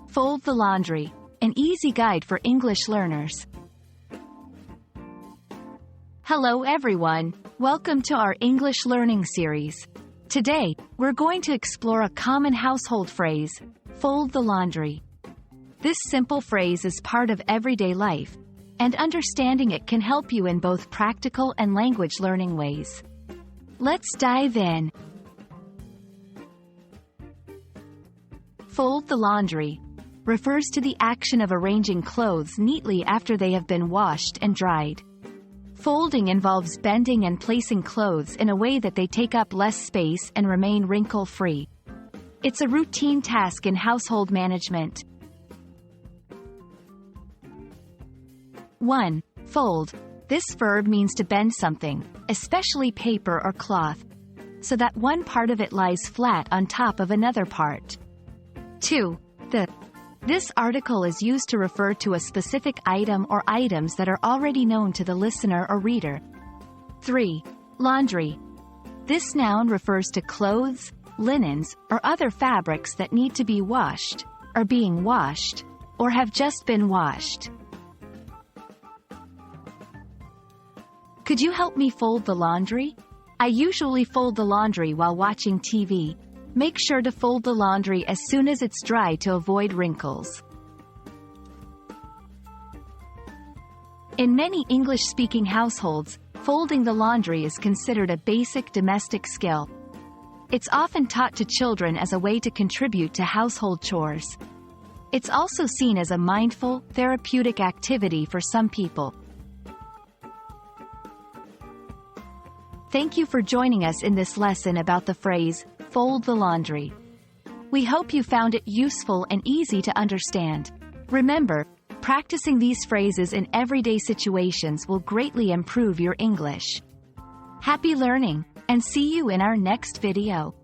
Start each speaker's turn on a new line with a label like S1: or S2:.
S1: Fold the laundry, an easy guide for English learners. Hello everyone, welcome to our English learning series. Today, we're going to explore a common household phrase, fold the laundry. This simple phrase is part of everyday life, and understanding it can help you in both practical and language learning ways. Let's dive in. Fold the laundry refers to the action of arranging clothes neatly after they have been washed and dried. Folding involves bending and placing clothes in a way that they take up less space and remain wrinkle-free. It's a routine task in household management. 1. Fold. This verb means to bend something, especially paper or cloth, so that one part of it lies flat on top of another part. 2. This article is used to refer to a specific item or items that are already known to the listener or reader. 3. Laundry. This noun refers to clothes, linens, or other fabrics that need to be washed, are being washed, or have just been washed. Could you help me fold the laundry? I usually fold the laundry while watching TV. Make sure to fold the laundry as soon as it's dry to avoid wrinkles. In many English-speaking households, folding the laundry is considered a basic domestic skill. It's often taught to children as a way to contribute to household chores. It's also seen as a mindful, therapeutic activity for some people. Thank you for joining us in this lesson about the phrase, fold the laundry. We hope you found it useful and easy to understand. Remember, practicing these phrases in everyday situations will greatly improve your English. Happy learning, and see you in our next video.